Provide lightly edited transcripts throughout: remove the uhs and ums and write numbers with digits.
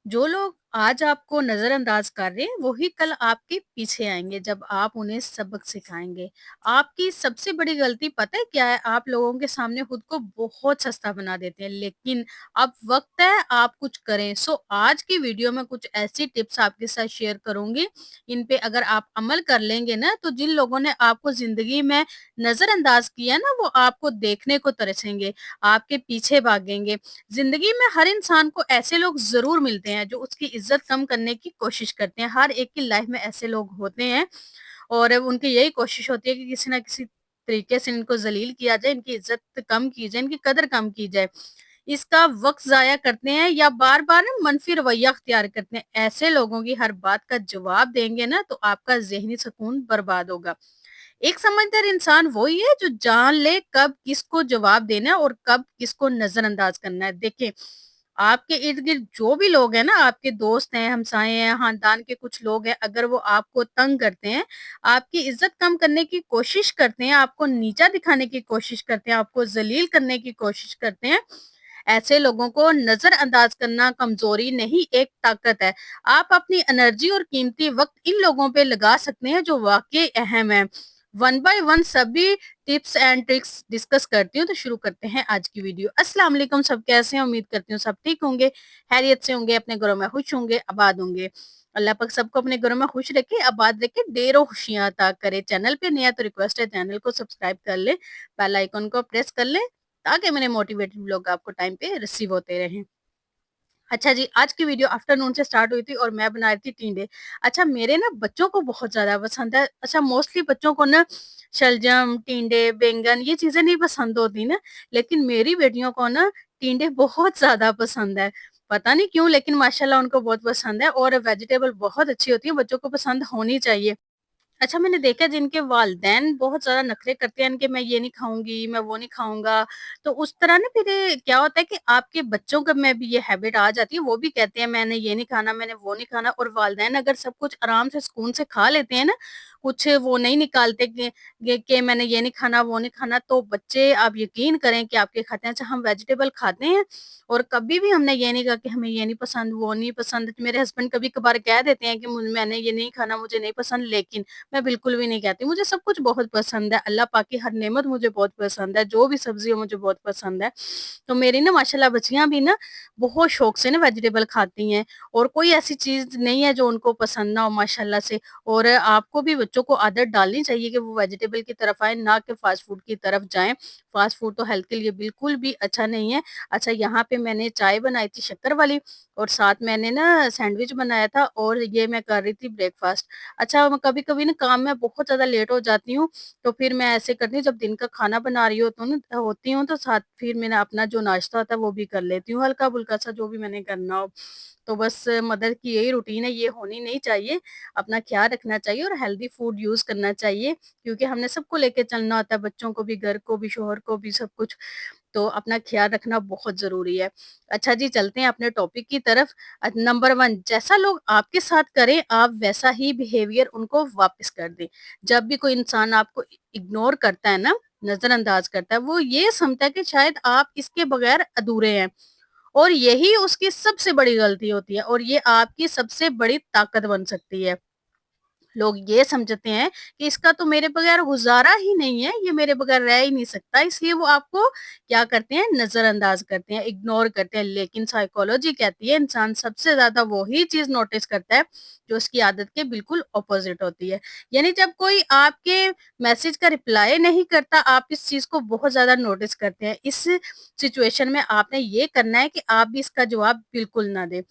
जो लोग आज आपको नज़रअंदाज कर रहे हैं, वही कल आपके पीछे आएँगे जब आप उन्हें सबक सिखाएँगे। आपकी सबसे बड़ी गलती पता है क्या है? आप लोगों के सामने खुद को बहुत सस्ता बना देते हैं, लेकिन अब वक़्त है आप कुछ करें। सो आज की वीडियो में कुछ ऐसी टिप्स आपके साथ शेयर करूँगी, इन पे अगर आप अमल कर लेंगे ना, तो जिन लोगों ने आपको ज़िंदगी में नज़रअंदाज किया ना, वो आपको देखने को तरसेंगे, आपके पीछे भागेंगे। जिंदगी में हर इंसान को ऐसे लोग ज़रूर मिलते हैं जो उसकी इज़्ज़त कम करने की कोशिश करते हैं। हर एक की लाइफ में ऐसे लोग होते हैं और उनकी यही कोशिश होती है कि किसी न किसी तरीके से इनको ज़लील किया जाए, इनकी इज़्ज़त कम की जाए, इनकी कदर कम की जाए। इसका वक़्त ज़ाया करते हैं या बार-बार ना मनफ़ी रवैया अख्तियार करते हैं। ऐसे लोगों की हर बात का जवाब देंगे ना तो आपका ज़हनी सुकून बर्बाद होगा। एक समझदार इंसान वही है जो जान ले कब किसको जवाब देना है और कब किसको नजरअंदाज करना है। देखिए, आपके इर्द गिर्द जो भी लोग हैं ना, आपके दोस्त हैं, हमसाए हैं, खानदान के कुछ लोग हैं, अगर वो आपको तंग करते हैं, आपकी इज्जत कम करने की कोशिश करते हैं, आपको नीचा दिखाने की कोशिश करते हैं, आपको जलील करने की कोशिश करते हैं, ऐसे लोगों को नजरअंदाज करना कमजोरी नहीं, एक ताकत है। आप अपनी एनर्जी और कीमती वक्त इन लोगों पे लगा सकते हैं जो वाकई अहम है। वन बाय वन सभी टिप्स एंड ट्रिक्स डिस्कस करती हूँ, तो शुरू करते हैं आज की वीडियो। अस्सलाम वालेकुम, सब कैसे हैं? उम्मीद करती हूँ सब ठीक होंगे, खैरियत से होंगे, अपने घरों में खुश होंगे, आबाद होंगे। अल्लाह पाक सबको अपने घरों में खुश रखे, आबाद रखे, ढेरों खुशियां अता करे। चैनल पे नया तो रिक्वेस्ट है, चैनल को सब्सक्राइब कर ले, बेल आइकन को प्रेस कर ले, ताकि मेरे मोटिवेटेड व्लॉग आपको टाइम पे रिसीव होते रहें। अच्छा जी, आज की वीडियो आफ्टरनून से स्टार्ट हुई थी और मैं बना रही थी टिंडे। अच्छा, मेरे ना बच्चों को बहुत ज़्यादा पसंद है। अच्छा, मोस्टली बच्चों को ना शलजम, टिंडे, बैंगन ये चीज़ें नहीं पसंद होती ना, लेकिन मेरी बेटियों को ना टिंडे बहुत ज़्यादा पसंद है। पता नहीं क्यों, लेकिन माशाल्लाह उनको बहुत पसंद है और वेजिटेबल बहुत अच्छी होती है, बच्चों को पसंद होनी चाहिए। अच्छा, मैंने देखा है जिनके वालिदैन बहुत ज़्यादा नखरे करते हैं कि मैं ये नहीं खाऊँगी, मैं वो नहीं खाऊँगा, तो उस तरह ना फिर क्या होता है कि आपके बच्चों को में भी ये हैबिट आ जाती है, वो भी कहते हैं मैंने ये नहीं खाना, मैंने वो नहीं खाना। और वालिदैन अगर सब कुछ आराम से सुकून से खा लेते हैं ना, कुछ वो नहीं निकालते कि मैंने ये नहीं खाना, वो नहीं खाना, तो बच्चे आप यकीन करें कि आपके खाते हैं। अच्छा, हम वेजिटेबल खाते हैं और कभी भी हमने ये नहीं कहा कि हमें ये नहीं पसंद, वो नहीं पसंद। मेरे हस्बैंड कभी-कभार कह देते हैं कि मैंने ये नहीं खाना, मुझे नहीं पसंद, लेकिन मैं बिल्कुल भी नहीं कहती, मुझे सब कुछ बहुत पसंद है, अल्लाह पाक की हर नेमत मुझे बहुत पसंद है, जो भी सब्ज़ी हो मुझे बहुत पसंद है। तो मेरी ना माशाल्लाह बच्चियाँ भी ना बहुत शौक से ना वेजिटेबल खाती हैं और कोई ऐसी चीज़ नहीं है जो उनको पसंद ना हो माशाल्लाह से। और आपको भी बच्चों को आदत डालनी चाहिए कि वो वेजिटेबल की तरफ आएँ, ना कि फ़ास्ट फ़ूड की तरफ जाएँ। फ़ास्ट फ़ूड तो हेल्थ के लिए बिल्कुल भी अच्छा नहीं है। अच्छा, यहाँ पे मैंने चाय बनाई थी शक्कर वाली और साथ मैंने ना सैंडविच बनाया था और ये मैं कर रही थी ब्रेकफ़ास्ट। अच्छा, मैं कभी-कभी ना काम में बहुत ज़्यादा लेट हो जाती हूँ, तो फिर मैं ऐसे करती हूँ जब दिन का खाना बना रही होती हूँ तो साथ फिर मैंने अपना जो नाश्ता होता है वो भी कर लेती हूँ, हल्का-फुल्का सा जो भी मैंने करना हो। तो बस मदर की यही रूटीन है, ये होनी नहीं चाहिए, अपना ख़्याल रखना चाहिए और हेल्दी फूड यूज़ करना चाहिए, क्योंकि हमने सबको लेके चलना होता है, बच्चों को भी, घर को भी, शोहर को भी, सब कुछ। तो अपना ख़्याल रखना बहुत ज़रूरी है। अच्छा जी, चलते हैं अपने टॉपिक की तरफ। नंबर 1, जैसा लोग आपके साथ करें, आप वैसा ही बिहेवियर उनको वापस कर दें। जब भी कोई इंसान आपको इग्नोर करता है ना, नज़रअंदाज करता है, वो ये समझता है कि शायद आप इसके बगैर अधूरे हैं और यही उसकी सबसे बड़ी गलती होती है और ये आपकी सबसे बड़ी ताकत बन सकती है। लोग ये समझते हैं कि इसका तो मेरे बगैर गुज़ारा ही नहीं है, ये मेरे बगैर रह ही नहीं सकता, इसलिए वो आपको क्या करते हैं, नज़रअंदाज़ करते हैं, इग्नोर करते हैं। लेकिन साइकोलॉजी कहती है इंसान सबसे ज़्यादा वही चीज़ नोटिस करता है जो उसकी आदत के बिल्कुल ऑपोज़िट होती है। यानी जब कोई आपके मैसेज का रिप्लाई नहीं करता, आप इस चीज़ को बहुत ज़्यादा नोटिस करते हैं। इस सिचुएशन में आपने ये करना है कि आप भी इसका जवाब बिल्कुल ना दें।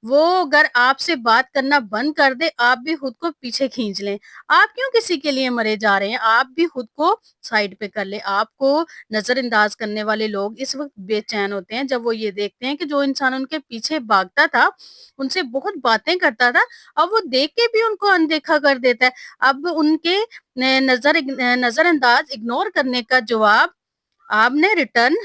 वो अगर आपसे बात करना बंद कर दे, आप भी खुद को पीछे खींच लें। आप क्यों किसी के लिए मरे जा रहे हैं? आप भी खुद को साइड पे कर लें। आपको नज़रअंदाज करने वाले लोग इस वक़्त बेचैन होते हैं, जब वो ये देखते हैं कि जो इंसान उनके पीछे भागता था, उनसे बहुत बातें करता था, अब वो देख के भी उनको अनदेखा कर देता है। अब उनके नज़रअंदाज इग्नोर करने का जवाब आपने रिटर्न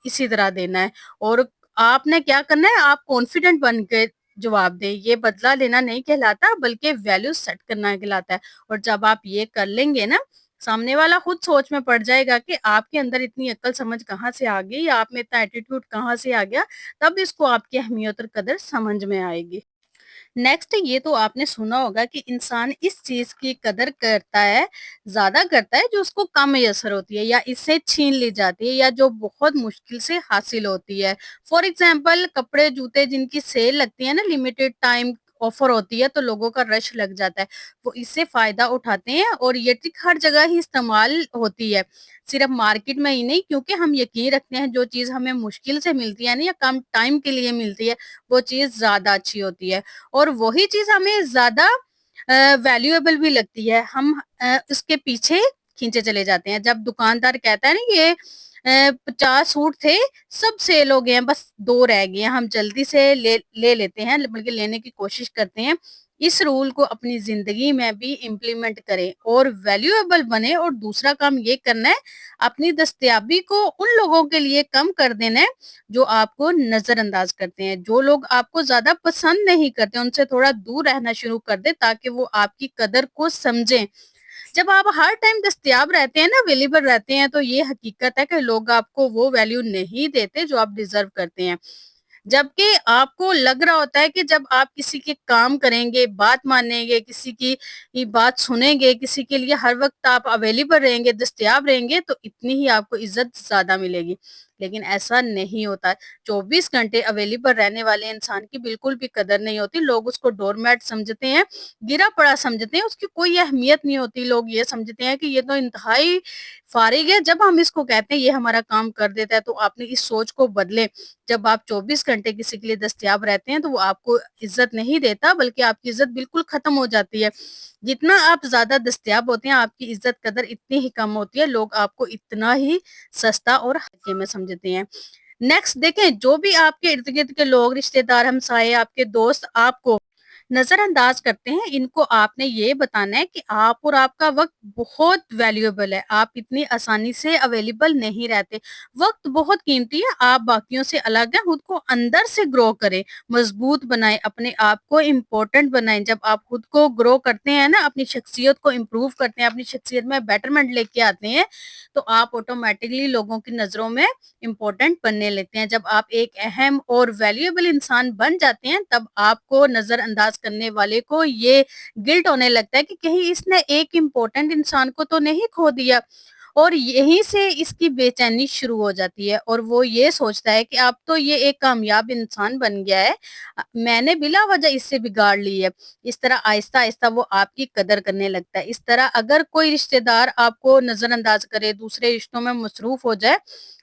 इसी तरह देना है और आपने क्या करना है, आप कॉन्फिडेंट बन के जवाब दें। ये बदला लेना नहीं कहलाता, बल्कि वैल्यू सेट करना कहलाता है। और जब आप ये कर लेंगे ना, सामने वाला खुद सोच में पड़ जाएगा कि आपके अंदर इतनी अक्ल समझ कहाँ से आ गई, आप में इतना एटीट्यूड कहाँ से आ गया, तब इसको आपकी अहमियत और कदर समझ में आएगी। नेक्स्ट ये तो आपने सुना होगा कि इंसान इस चीज की कदर करता है, ज्यादा करता है जो उसको कम मैसर होती है या इससे छीन ली जाती है या जो बहुत मुश्किल से हासिल होती है। फॉर एग्जाम्पल कपड़े जूते जिनकी सेल लगती है ना, लिमिटेड टाइम ऑफर होती है तो लोगों का रश लग जाता है, वो इससे फायदा उठाते हैं और ये ट्रिक हर जगह ही इस्तेमाल होती है, सिर्फ मार्केट में ही नहीं, क्योंकि हम यकीन रखते हैं जो चीज हमें मुश्किल से मिलती है ना या कम टाइम के लिए मिलती है, वो चीज ज्यादा अच्छी होती है और वही चीज हमें ज्यादा वैल्यूएबल भी लगती है। हम उसके पीछे खींचे चले जाते हैं। जब दुकानदार कहता है ना ये 50 सूट थे, सब सेल हो गए हैं, बस 2 रह गए हैं, हम जल्दी से ले लेते हैं, बल्कि लेने की कोशिश करते हैं। इस रूल को अपनी जिंदगी में भी इम्प्लीमेंट करें और वैल्यूएबल बने। और दूसरा काम ये करना है, अपनी दस्तयाबी को उन लोगों के लिए कम कर देना है जो आपको नजरअंदाज करते हैं। जो लोग आपको ज्यादा पसंद नहीं करते, उनसे थोड़ा दूर रहना शुरू कर दे ताकि वो आपकी कदर को समझें। जब आप हर टाइम दस्तयाब रहते हैं ना, अवेलेबल रहते हैं, तो ये हकीकत है कि लोग आपको वो वैल्यू नहीं देते जो आप डिजर्व करते हैं। जबकि आपको लग रहा होता है कि जब आप किसी के काम करेंगे, बात मानेंगे, किसी की ये बात सुनेंगे, किसी के लिए हर वक्त आप अवेलेबल रहेंगे, दस्तयाब रहेंगे, तो इतनी ही आपको इज्जत ज्यादा मिलेगी। लेकिन ऐसा नहीं होता। 24 घंटे अवेलेबल रहने वाले इंसान की बिल्कुल भी कदर नहीं होती। लोग उसको डोरमैट समझते हैं, गिरा पड़ा समझते हैं, उसकी कोई अहमियत नहीं होती। लोग ये समझते हैं कि ये तो इंतहाई फारिग है, जब हम इसको कहते हैं ये हमारा काम कर देता है। तो आपने इस सोच को बदले। जब आप 24 घंटे किसी के लिए दस्तयाब रहते हैं तो वो आपको इज्जत नहीं देता, बल्कि आपकी इज्जत बिल्कुल खत्म हो जाती है। जितना आप ज्यादा दस्तयाब होते हैं, आपकी इज्जत कदर इतनी ही कम होती है, लोग आपको इतना ही सस्ता और हल्के में समझते हैं। नेक्स्ट देखें, जो भी आपके इर्द गिर्द के लोग, रिश्तेदार, हमसाये, आपके दोस्त आपको नजरअंदाज करते हैं, इनको आपने ये बताना है कि आप और आपका वक्त बहुत वैल्यूएबल है। आप इतनी आसानी से अवेलेबल नहीं रहते। वक्त बहुत कीमती है, आप बाकियों से अलग हैं। खुद को अंदर से ग्रो करें, मजबूत बनाएं, अपने आप को इम्पोर्टेंट बनाएं। जब आप खुद को ग्रो करते हैं ना, अपनी शख्सियत को इम्प्रूव करते हैं, अपनी शख्सियत में बेटरमेंट लेके आते हैं, तो आप ऑटोमेटिकली लोगों की नजरों में इम्पोर्टेंट बनने लगते हैं। जब आप एक अहम और वैल्यूएबल इंसान बन जाते हैं, तब आपको नजरअंदाज करने वाले को ये गिल्ट होने लगता है कि कहीं इसने एक इम्पोर्टेंट इंसान को तो नहीं खो दिया। और यहीं से इसकी बेचैनी शुरू हो जाती है और वो ये सोचता है कि अब तो ये एक कामयाब इंसान बन गया है, मैंने बिला वजह इससे बिगाड़ ली है। इस तरह आहिस्ता आहिस्ता वो आपकी कदर करने लगता है। इस तरह अगर कोई रिश्तेदार आपको नजरअंदाज करे, दूसरे रिश्तों में मसरूफ हो जाए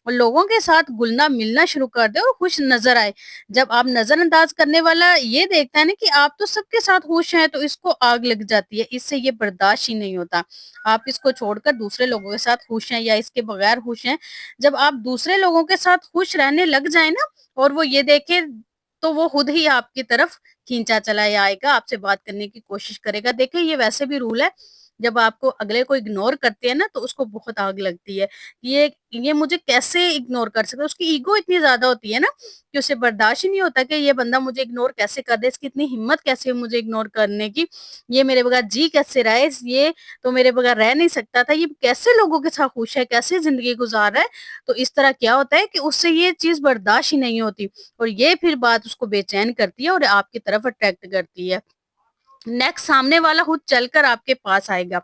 और लोगों के साथ घुलना मिलना शुरू कर दे और खुश नजर आए, जब आप नजरअंदाज करने वाला ये देखता है ना कि आप तो सबके साथ खुश हैं, तो इसको आग लग जाती है। इससे ये बर्दाश्त ही नहीं होता। आप इसको छोड़कर दूसरे लोगों के साथ खुश हैं या इसके बगैर खुश हैं। जब आप दूसरे लोगों के साथ खुश रहने लग जाए ना और वो ये देखे, तो वो खुद ही आपकी तरफ खींचा चला आएगा, आपसे बात करने की कोशिश करेगा। देखिए ये वैसे भी रूल है, जब आपको अगले को इग्नोर करते हैं ना, तो उसको बहुत आग लगती है। ये मुझे कैसे इग्नोर कर सकता है, उसकी ईगो इतनी ज्यादा होती है ना कि उसे बर्दाश्त ही नहीं होता कि ये बंदा मुझे इग्नोर कैसे कर दे, इसकी इतनी हिम्मत कैसे है मुझे इग्नोर करने की, ये मेरे बगैर जी कैसे रहा है, ये तो मेरे बगैर रह नहीं सकता था, ये कैसे लोगों के साथ खुश है, कैसे जिंदगी गुजार रहा है। तो इस तरह क्या होता है कि उससे ये चीज बर्दाश्त ही नहीं होती और ये फिर बात उसको बेचैन करती है और आपकी तरफ अट्रैक्ट करती है। नेक्स्ट, सामने वाला खुद चलकर आपके पास आएगा,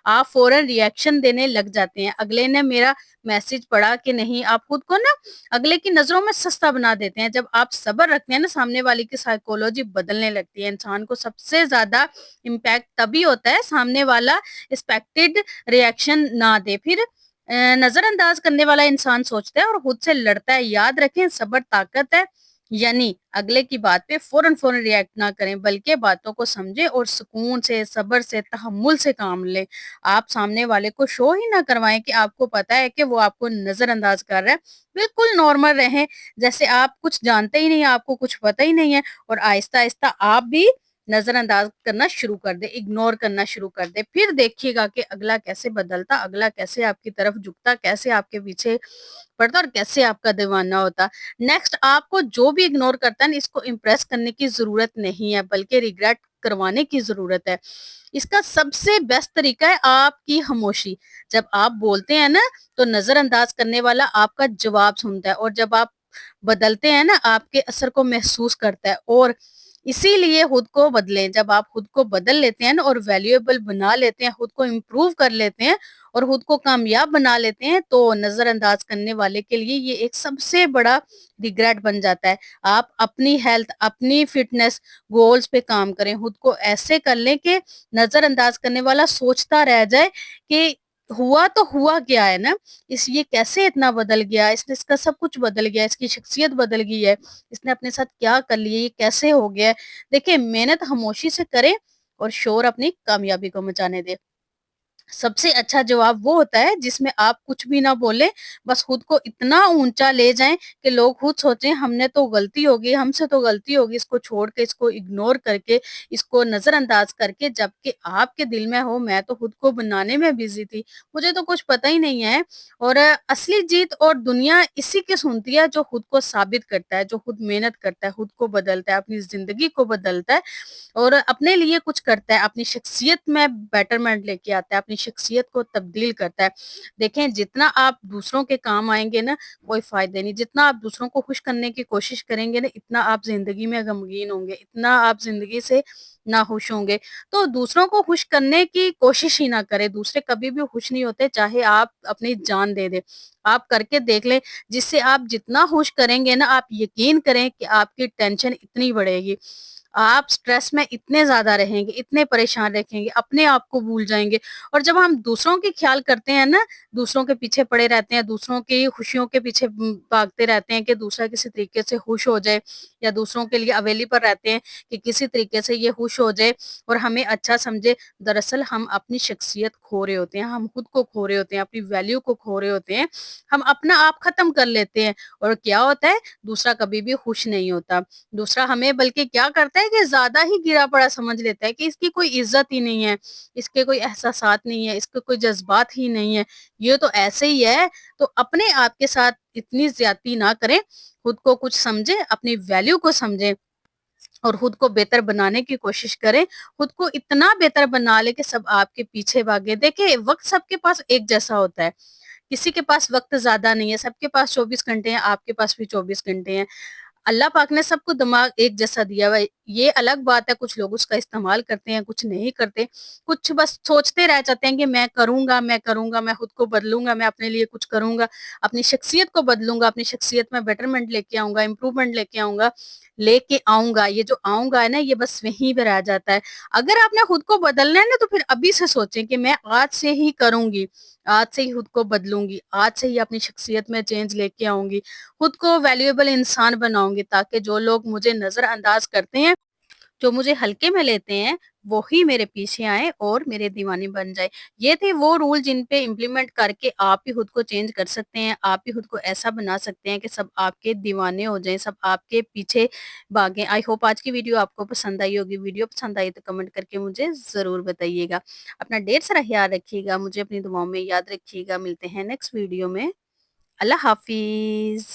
आप फौरन रिएक्शन देने लग जाते हैं। अगले ने मेरा मैसेज पढ़ा कि नहीं, आप खुद को ना अगले की नजरों में सस्ता बना देते हैं। जब आप सब्र रखते हैं ना, सामने वाले की साइकोलॉजी बदलने लगती है। इंसान को सबसे ज्यादा इम्पैक्ट तभी होता है सामने वाला एक्सपेक्टेड रिएक्शन ना दे, फिर नजरअंदाज करने वाला इंसान सोचता है और खुद से लड़ता है। याद रखें, सब्र ताकत है, यानी अगले की बात पे फौरन फौरन रिएक्ट ना करें, बल्कि बातों को समझें और सुकून से, सब्र से, तहम्मुल से काम लें। आप सामने वाले को शो ही ना करवाएं कि आपको पता है कि वो आपको नजरअंदाज कर रहा है। बिल्कुल नॉर्मल रहें, जैसे आप कुछ जानते ही नहीं, आपको कुछ पता ही नहीं है, और आहिस्ता आहिस्ता आप भी नज़रअंदाज करना शुरू कर दे, इग्नोर करना शुरू कर दे। फिर देखिएगा कि अगला कैसे बदलता, अगला कैसे आपकी तरफ झुकता, कैसे आपके पीछे पड़ता और कैसे आपका दीवाना होता। नेक्स्ट आपको जो भी इग्नोर करता है ना, इसको इम्प्रेस करने की ज़रूरत नहीं है, बल्कि रिग्रेट करवाने की ज़रूरत है। इसका सबसे बेस्ट तरीका है आपकी खामोशी। जब आप बोलते हैं ना, तो नज़रअंदाज करने वाला आपका जवाब सुनता है, और जब आप बदलते हैं ना, आपके असर को महसूस करता है। और इसीलिए खुद को बदलें। जब आप खुद को बदल लेते हैं ना और वैल्यूएबल बना लेते हैं, खुद को इम्प्रूव कर लेते हैं और खुद को कामयाब बना लेते हैं, तो नज़रअंदाज करने वाले के लिए ये एक सबसे बड़ा रिग्रेट बन जाता है। आप अपनी हेल्थ, अपनी फिटनेस गोल्स पे काम करें। खुद को ऐसे कर लें कि नज़रअंदाज करने वाला सोचता रह जाए कि हुआ तो हुआ क्या है ना? ये कैसे इतना बदल गया? इसका सब कुछ बदल गया, इसकी शख्सियत बदल गई है, इसने अपने साथ क्या कर लिया, ये कैसे हो गया है? देखिए, मेहनत खामोशी से करें और शोर अपनी कामयाबी को मचाने दें। सबसे अच्छा जवाब वो होता है जिसमें आप कुछ भी ना बोलें, बस खुद को इतना ऊँचा ले जाएँ कि लोग खुद सोचें हमने तो गलती हो गई, हमसे तो गलती हो गई, इसको छोड़ के, इसको इग्नोर करके, इसको नज़रअंदाज करके, जबकि आपके दिल में हो मैं तो खुद को बनाने में बिज़ी थी, मुझे तो कुछ पता ही नहीं है। और असली जीत और दुनिया इसी की सुनती है जो खुद को साबित करता है, जो खुद मेहनत करता है, खुद को बदलता है, अपनी ज़िंदगी को बदलता है और अपने लिए कुछ करता है, अपनी शख्सियत में बेटरमेंट लेके आता है, अपनी शख्सियत को तब्दील करता है। देखें, जितना आप दूसरों के काम आएँगे ना, कोई फ़ायदे नहीं, जितना आप दूसरों को खुश करने की कोशिश करेंगे ना, इतना आप ज़िंदगी में गमगीन होंगे, इतना आप ज़िंदगी से नाखुश होंगे। तो दूसरों को खुश करने की कोशिश ही ना करें, दूसरे कभी भी खुश नहीं होते, चाहे आप अपनी जान दे दें। आप करके देख लें, जिससे आप जितना खुश करेंगे ना, आप यकीन करें कि आपकी टेंशन इतनी बढ़ेगी। आप स्ट्रेस में इतने ज़्यादा रहेंगे, इतने परेशान रखेंगे, अपने आप को भूल जाएँगे। और जब हम दूसरों की ख़्याल करते हैं ना, दूसरों के पीछे पड़े रहते हैं, दूसरों की खुशियों के पीछे भागते रहते हैं कि दूसरा किसी तरीके से खुश हो जाए, या दूसरों के लिए अवेलेबल रहते हैं कि किसी तरीके से ये खुश हो जाए और हमें अच्छा समझे। दरअसल हम अपनी शख्सियत खो रहे होते हैं, हम खुद को खो रहे होते हैं, अपनी वैल्यू को खो रहे होते हैं। हम अपना आप ख़त्म कर लेते हैं और क्या होता है, दूसरा कभी भी खुश नहीं होता। दूसरा हमें बल्कि क्या करता है कि ज़्यादा ही गिरा पड़ा समझ लेता है कि इसकी कोई इज़्ज़त ही नहीं है, इसके कोई एहसासात नहीं है, इसके कोई जज़्बात ही नहीं है, ये तो ऐसे ही है। तो अपने आप के साथ इतनी ज़्यादती ना करें, खुद को कुछ समझें, अपनी वैल्यू को समझें और खुद को बेहतर बनाने की कोशिश करें। खुद को इतना बेहतर बना लें कि सब आपके पीछे भागे। देखिए, वक़्त सबके पास एक जैसा होता है, किसी के पास वक़्त ज़्यादा नहीं है, सबके पास 24 घंटे हैं, आपके पास भी 24 घंटे हैं। अल्लाह पाक ने सबको दिमाग एक जैसा दिया हुआ है। ये अलग बात है, कुछ लोग उसका इस्तेमाल करते हैं, कुछ नहीं करते। कुछ बस सोचते रह जाते हैं कि मैं करूँगा, मैं खुद को बदलूँगा, मैं अपने लिए कुछ करूँगा, अपनी शख्सियत को बदलूँगा, अपनी शख्सियत में बेटरमेंट लेके आऊँगा, इम्प्रूवमेंट लेके आऊँगा। ये जो आऊँगा है ना, ये बस वहीं पे रह जाता है। अगर आपने खुद को बदलना है ना, तो फिर अभी से सोचें कि मैं आज से ही करूँगी, आज से ही खुद को बदलूँगी, आज से ही अपनी शख्सियत में चेंज लेके आऊँगी। खुद को वैल्यूएबल इंसान बनाऊँगी, ताकि जो लोग मुझे नज़रअंदाज करते हैं, जो मुझे हल्के में लेते हैं, वो ही मेरे पीछे आएँ और मेरे दीवाने बन जाएँ। ये थे वो रूल जिन पे इम्प्लीमेंट करके आप भी खुद को चेंज कर सकते हैं, आप भी खुद को ऐसा बना सकते हैं कि सब आपके दीवाने हो जाएँ, सब आपके पीछे भागें। आई होप आज की वीडियो आपको पसंद आई होगी। वीडियो पसंद आई तो कमेंट करके मुझे ज़रूर बताइएगा। अपना ढेर सारा ख़्याल रखिएगा, मुझे अपनी दुआओं में याद रखिएगा। मिलते हैं नेक्स्ट वीडियो में। अल्लाह हाफ़िज़।